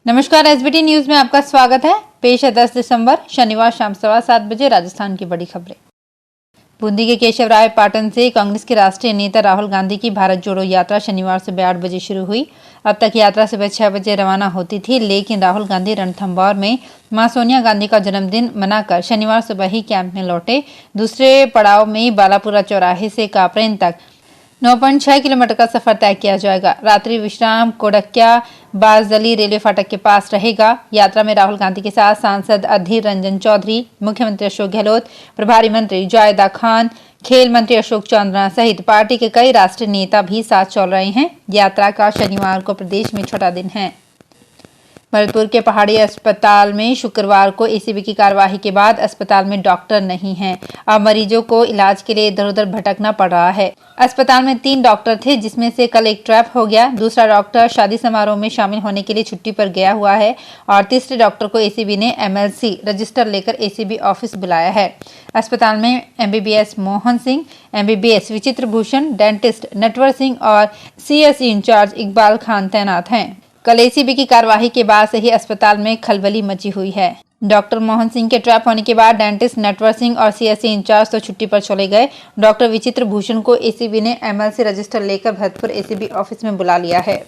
नमस्कार, SBT news में आपका स्वागत है। पेश है 10 दिसंबर शनिवार शाम 7:15 बजे राजस्थान की बड़ी खबरें। बूंदी के केशवराय पाटन से कांग्रेस के राष्ट्रीय नेता राहुल गांधी की भारत जोड़ो यात्रा शनिवार सुबह 8 बजे शुरू हुई। अब तक यात्रा सुबह 6 बजे रवाना होती थी, लेकिन राहुल गांधी रणथंभौर में मां सोनिया गांधी का जन्मदिन मनाकर शनिवार सुबह ही कैंप में लौटे। दूसरे पड़ाव में बालापुरा चौराहे से कापरेन तक 9.6 किलोमीटर का सफर तय किया जाएगा। रात्रि विश्राम कोडक्या बाजली रेलवे फाटक के पास रहेगा। यात्रा में राहुल गांधी के साथ सांसद अधीर रंजन चौधरी, मुख्यमंत्री अशोक गहलोत, प्रभारी मंत्री जायदा खान, खेल मंत्री अशोक चौंद्रा सहित पार्टी के कई राष्ट्रीय नेता भी साथ चल रहे हैं। यात्रा का शनिवार को प्रदेश में छठा दिन है। भरतपुर के पहाड़ी अस्पताल में शुक्रवार को एसीबी की कार्यवाही के बाद अस्पताल में डॉक्टर नहीं हैं। अब मरीजों को इलाज के लिए इधर उधर भटकना पड़ रहा है। अस्पताल में 3 डॉक्टर थे, जिसमें से कल एक ट्रैप हो गया। दूसरा डॉक्टर शादी समारोह में शामिल होने के लिए छुट्टी पर गया हुआ है और तीसरे डॉक्टर को एसीबी ने एमएलसी रजिस्टर लेकर एसीबी ऑफिस बुलाया है। अस्पताल में एमबीबीएस मोहन सिंह, एमबीबीएस विचित्र भूषण, डेंटिस्ट नटवर सिंह और सीएसई इंचार्ज इकबाल खान तैनात हैं। कल एसीबी की कार्यवाही के बाद से ही अस्पताल में खलबली मची हुई है। डॉक्टर मोहन सिंह के ट्रैप होने के बाद डेंटिस्ट नटवर सिंह और सीएससी इंचार्ज तो छुट्टी पर चले गए। डॉक्टर विचित्र भूषण को एसीबी ने एमएलसी रजिस्टर लेकर भरतपुर एसीबी ऑफिस में बुला लिया है।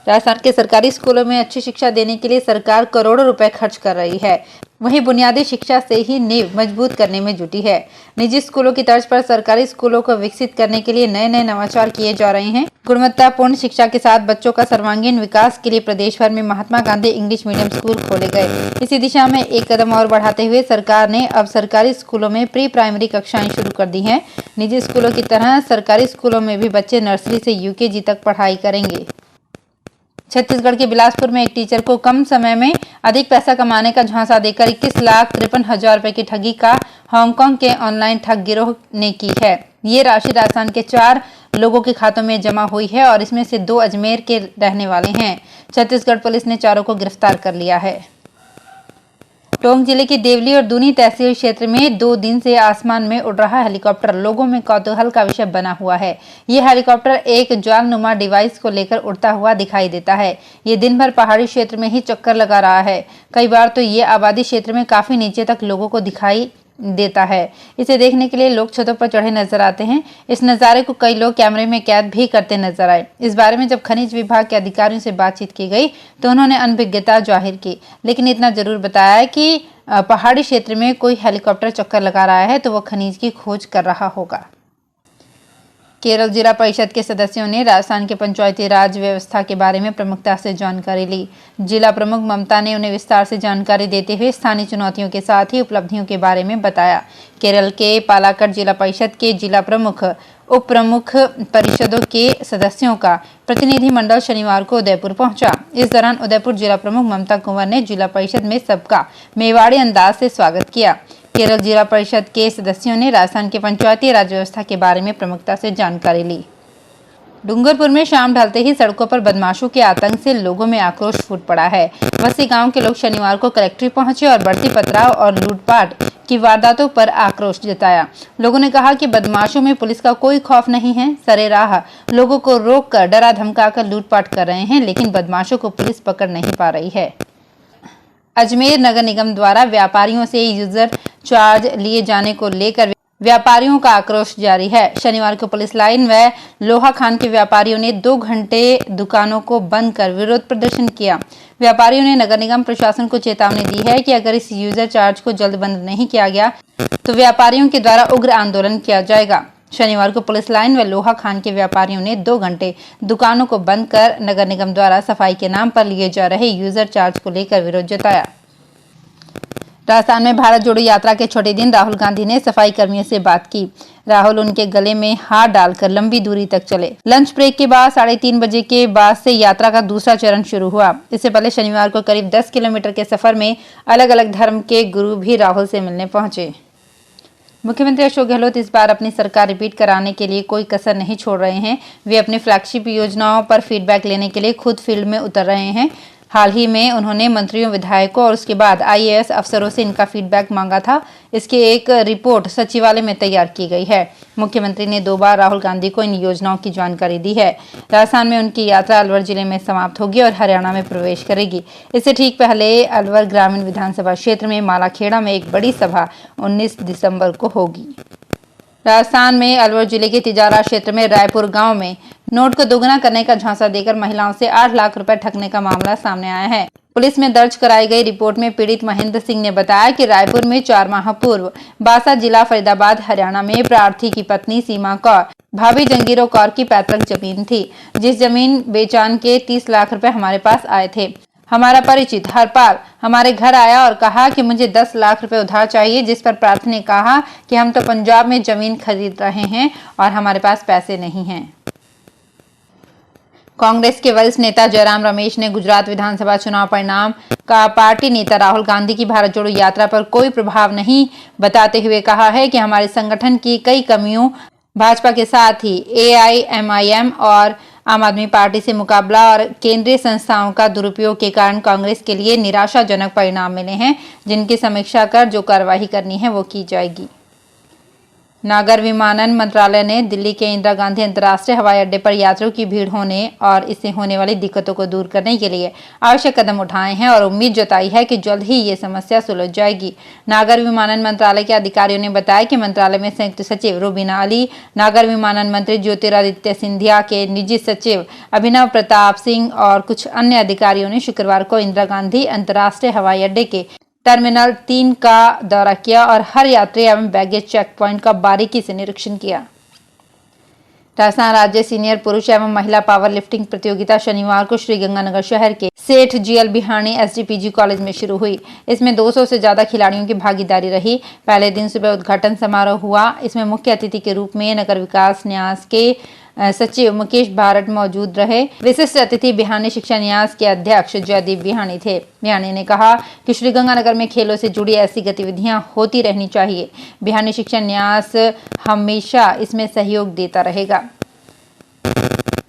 राजस्थान के सरकारी स्कूलों में अच्छी शिक्षा देने के लिए सरकार करोड़ों रुपए खर्च कर रही है। वहीं बुनियादी शिक्षा से ही नींव मजबूत करने में जुटी है। निजी स्कूलों की तर्ज पर सरकारी स्कूलों को विकसित करने के लिए नए नए नवाचार किए जा रहे हैं। गुणवत्तापूर्ण शिक्षा के साथ बच्चों का सर्वांगीण विकास के लिए प्रदेश भर में Mahatma Gandhi English medium school खोले गए। इसी दिशा में एक कदम और बढ़ाते हुए सरकार ने अब सरकारी स्कूलों में प्री प्राइमरी कक्षाएं शुरू कर दी हैं। निजी स्कूलों की तरह सरकारी स्कूलों में भी बच्चे नर्सरी से यूकेजी तक पढ़ाई करेंगे। छत्तीसगढ़ के बिलासपुर में एक टीचर को कम समय में अधिक पैसा कमाने का झांसा देकर 21,53,000 रुपए की ठगी का हांगकांग के ऑनलाइन ठग गिरोह ने की है। ये राशि राजस्थान के 4 लोगों के खातों में जमा हुई है और इसमें से 2 अजमेर के रहने वाले हैं। छत्तीसगढ़ पुलिस ने चारों को गिरफ्तार कर लिया है। टोंक जिले के देवली और दूनी तहसील क्षेत्र में 2 दिन से आसमान में उड़ रहा हेलीकॉप्टर लोगों में कौतूहल का विषय बना हुआ है। ये हेलीकॉप्टर एक ज्वालनुमा डिवाइस को लेकर उड़ता हुआ दिखाई देता है। ये दिन भर पहाड़ी क्षेत्र में ही चक्कर लगा रहा है। कई बार तो ये आबादी क्षेत्र में काफी नीचे तक लोगों को दिखाई देता है। इसे देखने के लिए लोग छतों पर चढ़े नजर आते हैं। इस नज़ारे को कई लोग कैमरे में कैद भी करते नजर आए। इस बारे में जब खनिज विभाग के अधिकारियों से बातचीत की गई तो उन्होंने अनभिज्ञता जाहिर की, लेकिन इतना जरूर बताया कि पहाड़ी क्षेत्र में कोई हेलीकॉप्टर चक्कर लगा रहा है तो वो खनिज की खोज कर रहा होगा। केरल जिला परिषद के सदस्यों ने राजस्थान के पंचायती राज व्यवस्था के बारे में प्रमुखता से जानकारी ली। जिला प्रमुख ममता ने उन्हें विस्तार से जानकारी देते हुए स्थानीय चुनौतियों के साथ ही उपलब्धियों के बारे में बताया। केरल के पालाकड जिला परिषद के जिला प्रमुख, उप प्रमुख परिषदों के सदस्यों का प्रतिनिधि मंडल शनिवार को उदयपुर पहुंचा। इस दौरान उदयपुर जिला प्रमुख ममता कुंवर ने जिला परिषद में सबका मेवाड़ी अंदाज से स्वागत किया। केरल जिला परिषद के सदस्यों ने राजस्थान के पंचायती राज व्यवस्था के बारे में प्रमुखता से जानकारी ली। डूंगरपुर में शाम ढलते ही सड़कों पर बदमाशों के आतंक से लोगों में आक्रोश फूट पड़ा है। वसी गांव के लोग शनिवार को कलेक्ट्रेट पहुंचे और बढ़ती पथराव और लूटपाट की वारदातों पर आक्रोश जताया। लोगों ने कहा कि बदमाशों में पुलिस का कोई खौफ नहीं है। सरेराह लोगों को रोककर डरा धमकाकर लूटपाट कर रहे हैं, लेकिन बदमाशों को पुलिस पकड़ नहीं पा रही है। अजमेर नगर निगम द्वारा व्यापारियों से यूजर चार्ज लिए जाने को लेकर व्यापारियों का आक्रोश जारी है। शनिवार को पुलिस लाइन व लोहा खान के व्यापारियों ने 2 घंटे दुकानों को बंद कर विरोध प्रदर्शन किया। व्यापारियों ने नगर निगम प्रशासन को चेतावनी दी है कि अगर इस यूजर चार्ज को जल्द बंद नहीं किया गया तो व्यापारियों के द्वारा उग्र आंदोलन किया जाएगा। शनिवार को पुलिस लाइन व लोहा खान के व्यापारियों ने 2 घंटे दुकानों को बंद कर नगर निगम द्वारा सफाई के नाम पर लिए जा रहे यूजर चार्ज को लेकर विरोध जताया। राजस्थान में भारत जोड़ो यात्रा के छठे दिन राहुल गांधी ने सफाई कर्मियों से बात की। राहुल उनके गले में हाथ डालकर लंबी दूरी तक चले। लंच ब्रेक के बाद 3:30 बजे के बाद से यात्रा का दूसरा चरण शुरू हुआ। इससे पहले शनिवार को करीब 10 किलोमीटर के सफर में अलग अलग धर्म के गुरु भी राहुल से मिलने पहुंचे। मुख्यमंत्री अशोक गहलोत इस बार अपनी सरकार रिपीट कराने के लिए कोई कसर नहीं छोड़ रहे हैं। वे अपनी फ्लैगशिप योजनाओं पर फीडबैक लेने के लिए खुद फील्ड में उतर रहे हैं। हाल ही में उन्होंने मंत्रियों, विधायकों और उसके बाद IAS अफसरों से इनका फीडबैक मांगा था। इसकी एक रिपोर्ट सचिवालय में तैयार की गई है। मुख्यमंत्री ने 2 बार राहुल गांधी को इन योजनाओं की जानकारी दी है। राजस्थान में उनकी यात्रा अलवर जिले में समाप्त होगी और हरियाणा में प्रवेश करेगी। इससे ठीक पहले अलवर ग्रामीण विधानसभा क्षेत्र में मालाखेड़ा में एक बड़ी सभा 19 दिसंबर को होगी। राजस्थान में अलवर जिले के तिजारा क्षेत्र में रायपुर गांव में नोट को दोगुना करने का झांसा देकर महिलाओं से 8 लाख रुपए ठगने का मामला सामने आया है। पुलिस में दर्ज कराई गई रिपोर्ट में पीड़ित महेंद्र सिंह ने बताया कि रायपुर में 4 माह पूर्व बासा जिला फरीदाबाद हरियाणा में प्रार्थी की पत्नी सीमा कौर भाभी जंगीरों कौर की पैतृक जमीन थी, जिस जमीन बेचान के 30 लाख रुपए हमारे पास आए थे। हमारा परिचित हरपाल हमारे घर आया और कहा कि मुझे 10 लाख रुपए उधार चाहिए, जिस पर प्रार्थी ने कहा कि हम तो पंजाब में जमीन खरीद रहे हैं और हमारे पास पैसे नहीं हैं। कांग्रेस के वरिष्ठ नेता जयराम रमेश ने गुजरात विधानसभा चुनाव परिणाम का पार्टी नेता राहुल गांधी की भारत जोड़ो यात्रा पर कोई प्रभाव नहीं बताते हुए कहा है कि हमारे संगठन की कई कमियों, भाजपा के साथ ही AIMIM और आम आदमी पार्टी से मुकाबला और केंद्रीय संस्थाओं का दुरुपयोग के कारण कांग्रेस के लिए निराशाजनक परिणाम मिले हैं, जिनकी समीक्षा कर जो कार्रवाई करनी है वो की जाएगी। नागर विमानन मंत्रालय ने दिल्ली के इंदिरा गांधी अंतर्राष्ट्रीय हवाई अड्डे पर यात्रियों की भीड़ होने और इससे होने वाली दिक्कतों को दूर करने के लिए आवश्यक कदम उठाए हैं और उम्मीद जताई है कि जल्द ही ये समस्या सुलझ जाएगी। नागर विमानन मंत्रालय के अधिकारियों ने बताया कि मंत्रालय में संयुक्त सचिव रुबीना अली, नागर विमानन मंत्री ज्योतिरादित्य सिंधिया के निजी सचिव अभिनव प्रताप सिंह और कुछ अन्य अधिकारियों ने शुक्रवार को इंदिरा गांधी अंतर्राष्ट्रीय हवाई अड्डे के टर्मिनल 3 का दौरा किया और हर यात्री एवं बैगेज चेक पॉइंट का बारीकी से निरीक्षण किया। राजस्थान राज्य सीनियर पुरुष एवं महिला पावर लिफ्टिंग प्रतियोगिता शनिवार को श्रीगंगानगर शहर के सेठ GL बिहानी SDPG कॉलेज में शुरू हुई। इसमें 200 से ज्यादा खिलाड़ियों की भागीदारी रही। पहले दिन सुबह उद्घाटन समारोह हुआ। इसमें मुख्य अतिथि के रूप में नगर विकास न्यास के सचिव मुकेश भारत मौजूद रहे। विशिष्ट अतिथि बिहानी शिक्षा न्यास के अध्यक्ष जयदीप बिहानी थे। बिहानी ने कहा कि श्रीगंगानगर में खेलों से जुड़ी ऐसी गतिविधियां होती रहनी चाहिए। बिहानी शिक्षा न्यास हमेशा इसमें सहयोग देता रहेगा।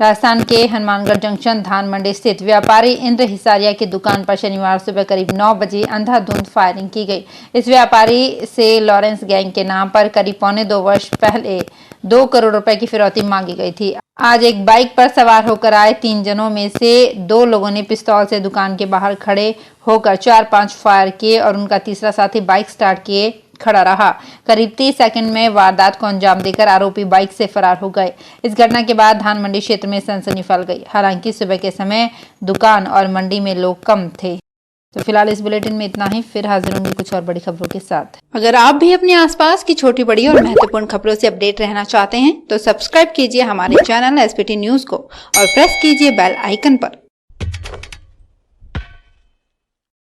राजस्थान के हनुमानगढ़ जंक्शन धान मंडी स्थित व्यापारी इंद्र हिसारिया की दुकान पर शनिवार सुबह करीब 9 बजे अंधाधुंध फायरिंग की गई। इस व्यापारी से लॉरेंस गैंग के नाम पर करीब 1.25 वर्ष पहले 2 करोड़ रुपए की फिरौती मांगी गई थी। आज एक बाइक पर सवार होकर आए 3 जनों में से 2 लोगों ने पिस्तौल से दुकान के बाहर खड़े होकर 4-5 फायर किए और उनका तीसरा साथी बाइक स्टार्ट किए खड़ा रहा। करीब 30 सेकंड में वारदात को अंजाम देकर आरोपी बाइक से फरार हो गए। इस घटना के बाद धान मंडी क्षेत्र में सनसनी फैल गई। हालांकि सुबह के समय दुकान और मंडी में लोग कम थे। तो फिलहाल इस बुलेटिन में इतना ही। फिर हाजिर होंगे कुछ और बड़ी खबरों के साथ। अगर आप भी अपने आसपास की छोटी बड़ी और महत्वपूर्ण खबरों से अपडेट रहना चाहते हैं तो सब्सक्राइब कीजिए हमारे चैनल SPT न्यूज को और प्रेस कीजिए बेल आइकन पर।